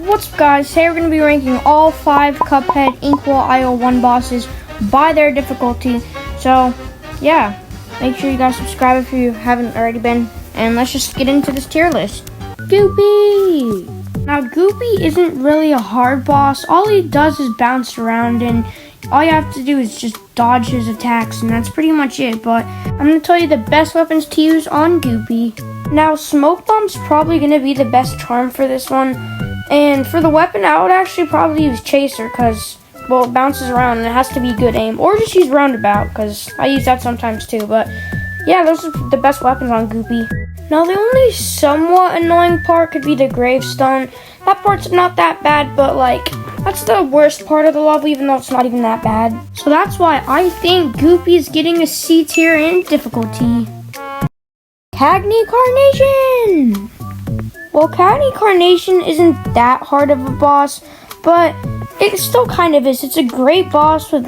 What's up, guys? Today we're going to be ranking all 5 Cuphead Inkwell IO1 bosses by their difficulty. So, yeah, make sure you guys subscribe if you haven't already been, and let's just get into this tier list. Goopy! Now, Goopy isn't really a hard boss. All he does is bounce around, and all you have to do is just dodge his attacks, and that's pretty much it. But I'm going to tell you the best weapons to use on Goopy. Now, Smoke Bomb's probably going to be the best charm for this one. And for the weapon, I would actually probably use Chaser because, well, it bounces around and it has to be good aim. Or just use Roundabout because I use that sometimes too. But yeah, those are the best weapons on Goopy. Now, the only somewhat annoying part could be the Gravestone. That part's not that bad, but like, that's the worst part of the level, even though it's not even that bad. So that's why I think Goopy is getting a C tier in difficulty. Cagney Carnation! Well, Cagney Carnation isn't that hard of a boss, but it still kind of is. It's a great boss with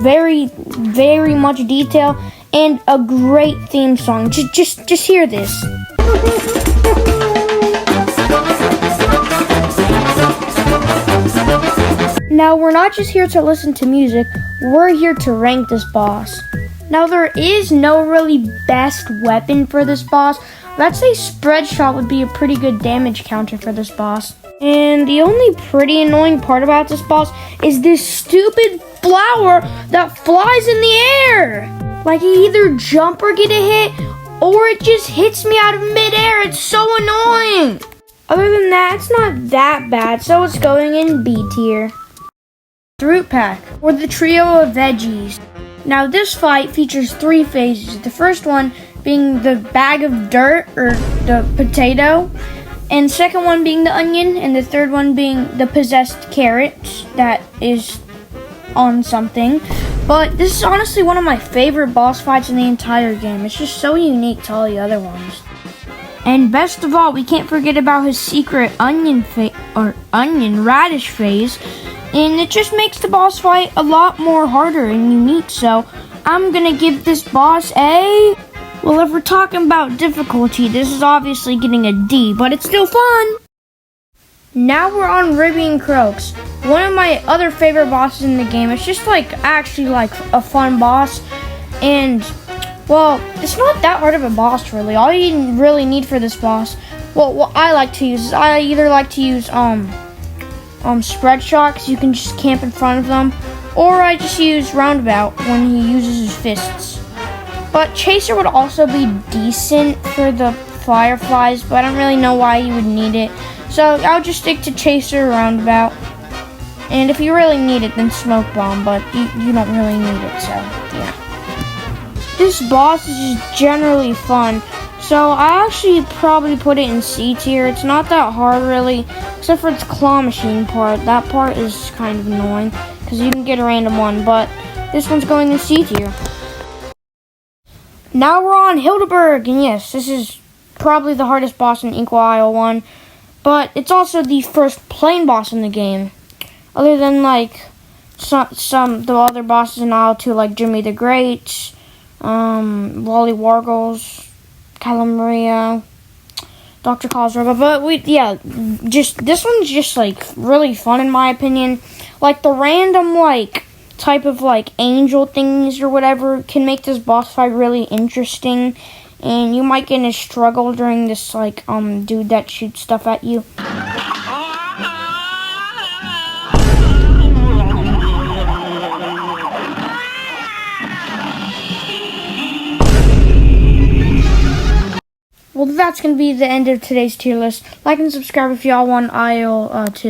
very, very much detail and a great theme song. Just hear this. Now, we're not just here to listen to music, we're here to rank this boss. Now, there is no really best weapon for this boss. Let's say Spread Shot would be a pretty good damage counter for this boss. And the only pretty annoying part about this boss is this stupid flower that flies in the air. Like, it either jump or get a hit, or it just hits me out of midair. It's so annoying. Other than that, it's not that bad, so it's going in B tier. Fruit Pack, or the trio of veggies. Now, this fight features 3 phases. The first one being the bag of dirt, or the potato, and second one being the onion, and the third one being the possessed carrot that is on something. But this is honestly one of my favorite boss fights in the entire game. It's just so unique to all the other ones. And best of all, we can't forget about his secret onion radish phase, and it just makes the boss fight a lot more harder and unique. So I'm gonna give this boss a... Well, if we're talking about difficulty, this is obviously getting a D, but it's still fun. Now we're on Ribby and Croaks, one of my other favorite bosses in the game. It's just actually a fun boss, and well, it's not that hard of a boss really. All you really need for this boss, well, what I like to use is I either like to use Spread Shot, because you can just camp in front of them, or I just use Roundabout when he uses his fists. But Chaser would also be decent for the Fireflies, but I don't really know why you would need it. So I'll just stick to Chaser, Roundabout. And if you really need it, then Smoke Bomb, but you don't really need it, so yeah. This boss is just generally fun. So I actually probably put it in C tier. It's not that hard really, except for its claw machine part. That part is kind of annoying, because you can get a random one, but this one's going in C tier. Now we're on Hildeberg, and yes, this is probably the hardest boss in Inkwell IO1, but it's also the first plain boss in the game. Other than some the other bosses in IO2, like Jimmy the Great, Wally Wargles, Kyla Maria, Dr. Kozrova, but just this one's just really fun in my opinion. Like the random type of angel things or whatever can make this boss fight really interesting, and you might get in a struggle during this dude that shoots stuff at you. Well, that's going to be the end of today's tier list. Like and subscribe if y'all want IO2.